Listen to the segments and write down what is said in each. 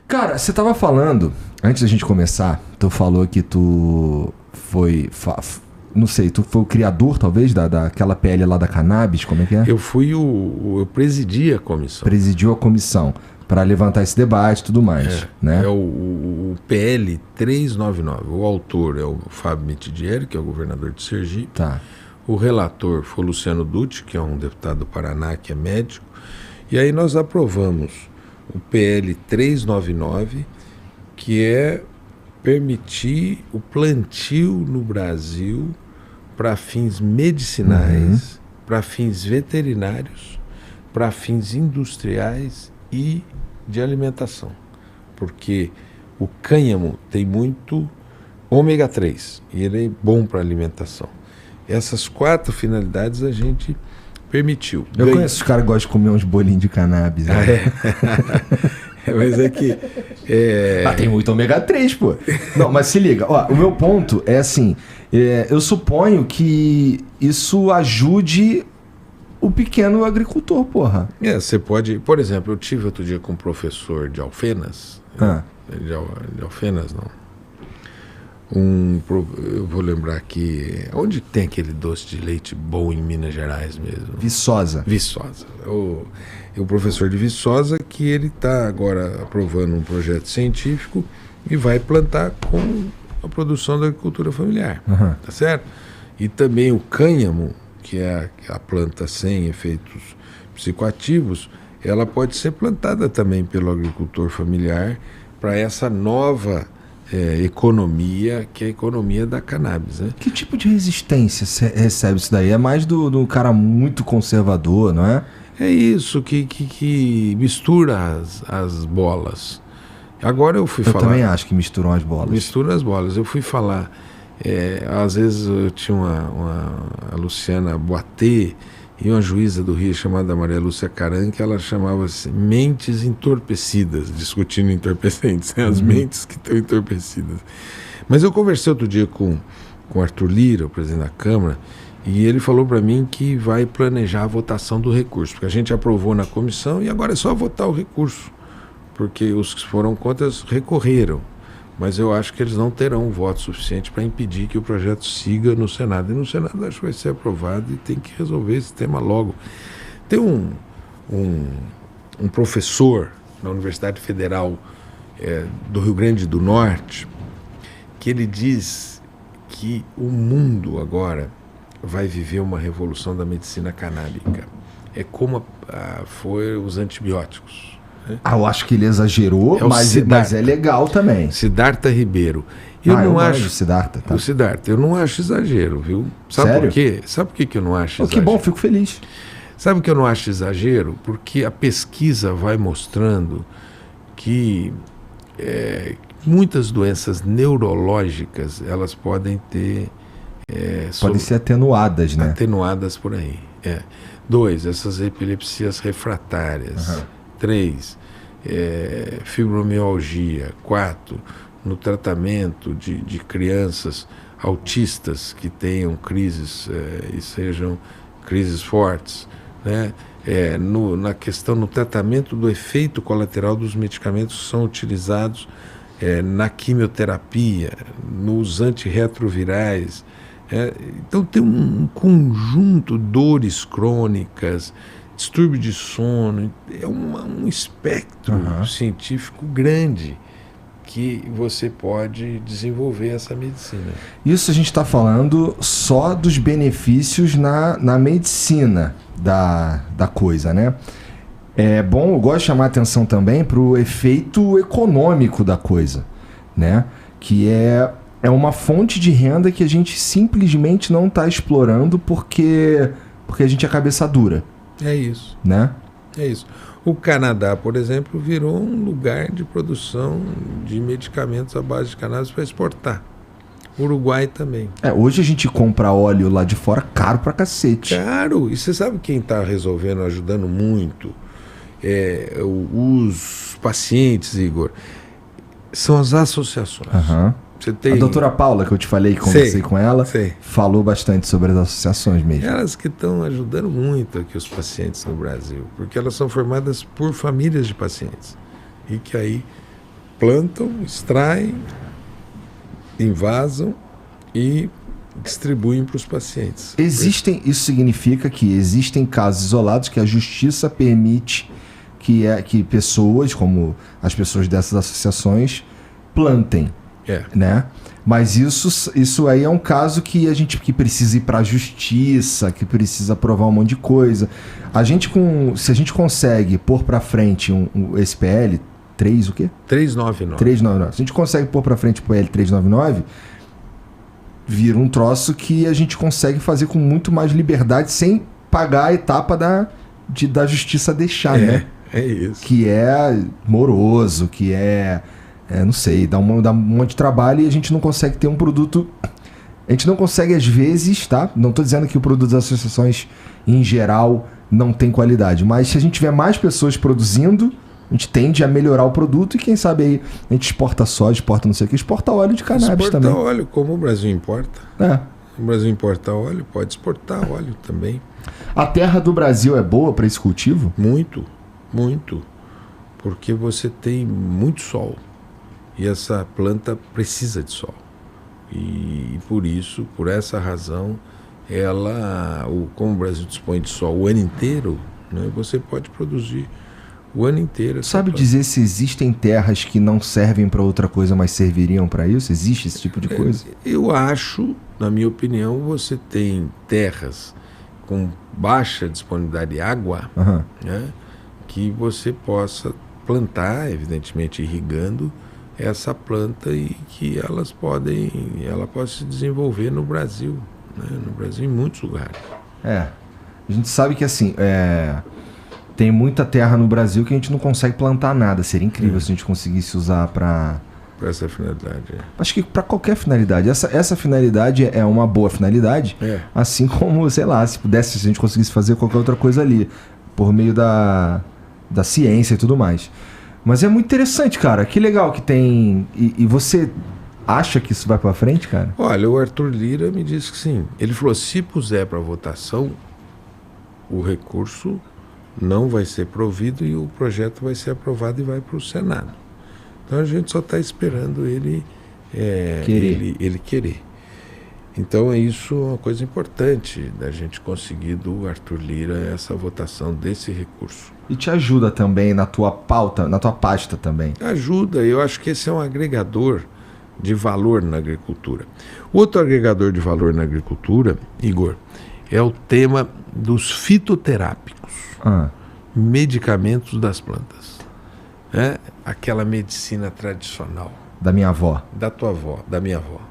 Cara, você tava falando, antes da gente começar, tu falou que tu foi, não sei, tu foi o criador, talvez, daquela PL lá da cannabis, como é que é? Eu presidi a comissão. Presidiu a comissão para levantar esse debate e tudo mais, né? É o PL 399. O autor é o Fábio Mitidieri, que é o governador de Sergipe. Tá. O relator foi o Luciano Dutti, que é um deputado do Paraná, que é médico. E aí nós aprovamos o PL 399, que é permitir o plantio no Brasil para fins medicinais, para fins veterinários, para fins industriais e de alimentação. Porque o cânhamo tem muito ômega 3 e ele é bom para alimentação. Essas 4 finalidades a gente permitiu. Eu conheço os caras que gostam de comer uns bolinhos de cannabis. Né? Mas é que... tem muito ômega 3, pô. Não, mas se liga. Ó, o meu ponto é assim, eu suponho que isso ajude o pequeno agricultor, porra. Você pode... Por exemplo, eu tive outro dia com um professor de Alfenas. De Alfenas, não. Eu vou lembrar aqui... Onde tem aquele doce de leite bom em Minas Gerais mesmo? Viçosa. Viçosa. O professor de Viçosa, que ele está agora aprovando um projeto científico e vai plantar com a produção da agricultura familiar. Tá certo? E também o cânhamo, que é a planta sem efeitos psicoativos, ela pode ser plantada também pelo agricultor familiar para essa nova economia, que é a economia da cannabis. Né? Que tipo de resistência você recebe isso daí? É mais do cara muito conservador, não é? É isso, que mistura as bolas. Agora eu fui falar... Eu também acho que misturam as bolas. Mistura as bolas. Eu fui falar... às vezes eu tinha a Luciana Boatê e uma juíza do Rio chamada Maria Lúcia Caran, que ela chamava assim, mentes entorpecidas, discutindo entorpecentes, as mentes que estão entorpecidas. Mas eu conversei outro dia com o Arthur Lira, o presidente da Câmara, e ele falou para mim que vai planejar a votação do recurso, porque a gente aprovou na comissão e agora é só votar o recurso, porque os que foram contra recorreram. Mas eu acho que eles não terão um voto suficiente para impedir que o projeto siga no Senado. E no Senado acho que vai ser aprovado e tem que resolver esse tema logo. Tem um professor na Universidade Federal do Rio Grande do Norte que ele diz que o mundo agora vai viver uma revolução da medicina canábica. É como foi os antibióticos. Eu acho que ele exagerou, mas é legal também. Siddhartha Ribeiro. Eu não acho. Siddhartha, tá? O Siddhartha, eu não acho exagero, viu? Sabe Sério? por quê? Sabe por que eu não acho exagero? Que bom, fico feliz. Sabe por que eu não acho exagero? Porque a pesquisa vai mostrando que muitas doenças neurológicas elas podem ter. Podem ser atenuadas, né? Atenuadas por aí. 2, essas epilepsias refratárias. 3, fibromialgia. 4, no tratamento de crianças autistas que tenham crises e sejam crises fortes, né? Na questão, no tratamento do efeito colateral dos medicamentos que são utilizados na quimioterapia, nos antirretrovirais. Então tem um conjunto de dores crônicas, distúrbio de sono, é um espectro científico grande que você pode desenvolver essa medicina. Isso a gente está falando só dos benefícios na medicina da coisa, né? É bom, eu gosto de chamar a atenção também para o efeito econômico da coisa, né? Que é uma fonte de renda que a gente simplesmente não está explorando porque a gente é cabeça dura. É isso. Né? É isso. O Canadá, por exemplo, virou um lugar de produção de medicamentos à base de cannabis para exportar. O Uruguai também. Hoje a gente compra óleo lá de fora caro pra cacete. Caro! E você sabe quem está resolvendo, ajudando muito? Os pacientes, Igor. São as associações. A doutora Paula, que eu te falei, que conversei com ela, falou bastante sobre as associações mesmo. Elas que estão ajudando muito aqui os pacientes no Brasil, porque elas são formadas por famílias de pacientes e que aí plantam, extraem, invasam e distribuem para os pacientes. Isso significa que existem casos isolados que a justiça permite que pessoas, como as pessoas dessas associações, plantem, né? Mas isso aí é um caso que a gente que precisa ir para a justiça, que precisa provar um monte de coisa. Se a gente consegue pôr para frente esse PL 3 o quê? 399. 399. Se a gente consegue pôr para frente o PL 399, vira um troço que a gente consegue fazer com muito mais liberdade sem pagar a etapa da justiça deixar, né? É isso. Que é moroso, que não sei, dá um monte de trabalho e a gente não consegue ter um produto. A gente não consegue, às vezes, tá? Não estou dizendo que o produto das associações, em geral, não tem qualidade. Mas se a gente tiver mais pessoas produzindo, a gente tende a melhorar o produto e quem sabe aí a gente exporta soja, exporta não sei o que, exporta óleo de cannabis também. Exporta óleo, como o Brasil importa. O Brasil importa óleo, pode exportar óleo também. A terra do Brasil é boa para esse cultivo? Muito, muito. Porque você tem muito sol. E essa planta precisa de sol. E por isso, por essa razão, como o Brasil dispõe de sol o ano inteiro, né, você pode produzir o ano inteiro. Sabe dizer se existem terras que não servem para outra coisa, mas serviriam para isso? Existe esse tipo de coisa? Eu acho, na minha opinião, você tem terras com baixa disponibilidade de água, né, que você possa plantar, evidentemente irrigando, essa planta e que ela pode se desenvolver no Brasil, né? No Brasil em muitos lugares. A gente sabe que assim, tem muita terra no Brasil que a gente não consegue plantar nada. Seria incrível se a gente conseguisse usar para essa finalidade. Acho que para qualquer finalidade. Essa finalidade é uma boa finalidade, assim como, sei lá, se a gente conseguisse fazer qualquer outra coisa ali, por meio da ciência e tudo mais. Mas é muito interessante, cara. Que legal que tem... E você acha que isso vai para frente, cara? Olha, o Arthur Lira me disse que sim. Ele falou, se puser para votação, o recurso não vai ser provido e o projeto vai ser aprovado e vai para o Senado. Então a gente só está esperando ele querer. Então isso é uma coisa importante da gente conseguir do Arthur Lira essa votação desse recurso. E te ajuda também na tua pauta, na tua pasta também? Ajuda, eu acho que esse é um agregador de valor na agricultura. Outro agregador de valor na agricultura, Igor, é o tema dos fitoterápicos, medicamentos das plantas. Aquela medicina tradicional. Da minha avó. Da tua avó, da minha avó.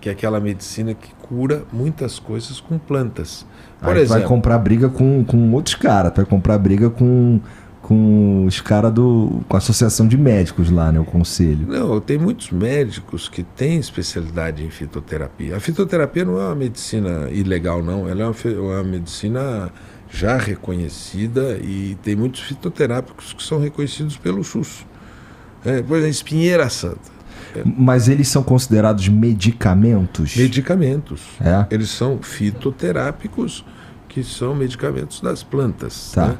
Que é aquela medicina que cura muitas coisas com plantas. Por exemplo, vai comprar briga com outros caras, vai comprar briga com os caras com a associação de médicos lá, né, o conselho. Não, tem muitos médicos que têm especialidade em fitoterapia. A fitoterapia não é uma medicina ilegal, não. Ela é uma medicina já reconhecida e tem muitos fitoterápicos que são reconhecidos pelo SUS. Por exemplo, espinheira santa. Mas eles são considerados medicamentos? Medicamentos. Eles são fitoterápicos, que são medicamentos das plantas. Tá. Né?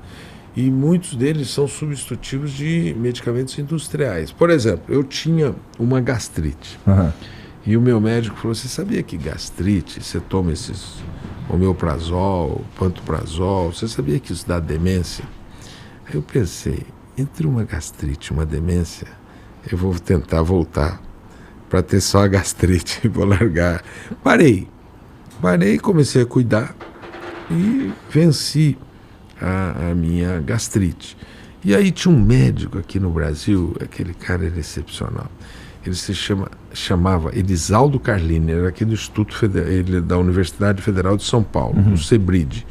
E muitos deles são substitutivos de medicamentos industriais. Por exemplo, eu tinha uma gastrite. E o meu médico falou, você sabia que gastrite, você toma esses omeprazol, pantoprazol, você sabia que isso dá demência? Aí eu pensei, entre uma gastrite e uma demência, eu vou tentar voltar para ter só a gastrite, vou largar. Parei, comecei a cuidar e venci a minha gastrite. E aí tinha um médico aqui no Brasil, aquele cara era excepcional. Ele chamava Elisaldo Carlini, era aqui do Instituto Federal, ele da Universidade Federal de São Paulo, no CEBRID.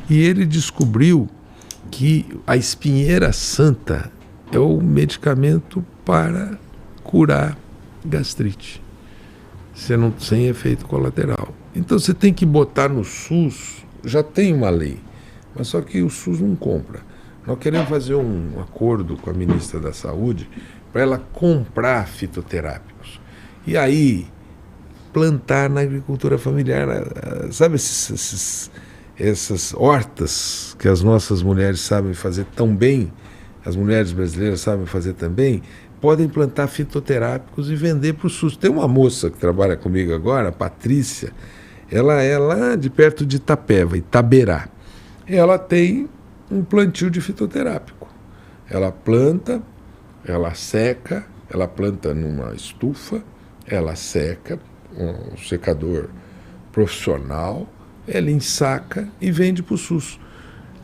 E ele descobriu que a espinheira santa é o medicamento para curar gastrite, sem efeito colateral. Então você tem que botar no SUS, já tem uma lei, mas só que o SUS não compra. Nós queremos fazer um acordo com a ministra da Saúde para ela comprar fitoterápicos. E aí, plantar na agricultura familiar, sabe essas hortas que as nossas mulheres sabem fazer tão bem, as mulheres brasileiras sabem fazer também, podem plantar fitoterápicos e vender para o SUS. Tem uma moça que trabalha comigo agora, a Patrícia, ela é lá de perto de Itapeva, Itaberá. Ela tem um plantio de fitoterápico. Ela planta, ela seca, ela planta numa estufa, ela seca, um secador profissional, ela ensaca e vende para o SUS.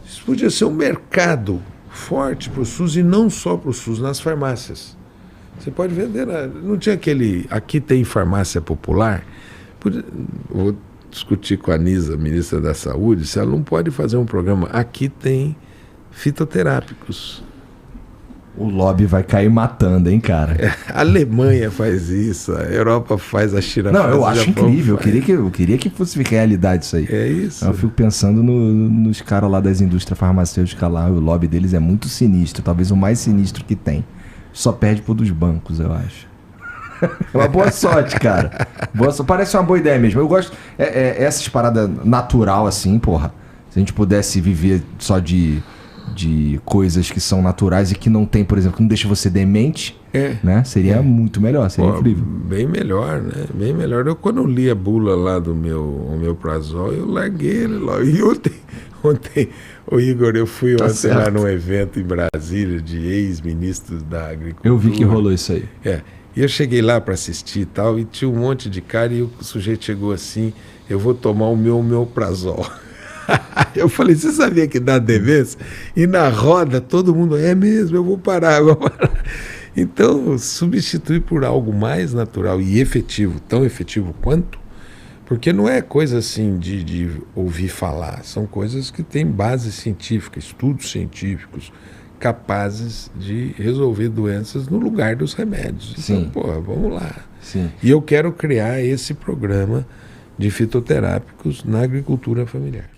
Isso podia ser um mercado forte para o SUS e não só para o SUS, nas farmácias. Você pode vender, não tinha aquele, aqui tem farmácia popular, vou discutir com a Nisa, ministra da Saúde, se ela não pode fazer um programa, aqui tem fitoterápicos. O lobby vai cair matando, hein, cara? A Alemanha faz isso, a Europa faz, a China não, faz. Eu acho incrível, eu queria que fosse realidade isso aí. É isso. Eu fico pensando nos caras lá das indústrias farmacêuticas lá, o lobby deles é muito sinistro, talvez o mais sinistro que tem. Só perde pro dos bancos, eu acho. Uma boa sorte, cara. Parece uma boa ideia mesmo. Eu gosto. Essas paradas natural assim, porra. Se a gente pudesse viver só de coisas que são naturais e que não tem, por exemplo, que não deixa você demente, né? Seria muito melhor, seria incrível. Bem melhor, né? Bem melhor. Eu, quando eu li a bula lá do meu omeprazol, eu larguei ele logo. E ontem, o Igor, eu fui ontem lá num evento em Brasília de ex-ministros da Agricultura. Eu vi que rolou isso aí. E eu cheguei lá para assistir e tal, e tinha um monte de cara, e o sujeito chegou assim, eu vou tomar o meu omeprazol. Eu falei, você sabia que dá demência? E na roda todo mundo, é mesmo, eu vou parar. Então, substituir por algo mais natural e efetivo, tão efetivo quanto, porque não é coisa assim de ouvir falar, são coisas que têm base científica, estudos científicos, capazes de resolver doenças no lugar dos remédios. Sim. Então, vamos lá. Sim. E eu quero criar esse programa de fitoterápicos na agricultura familiar.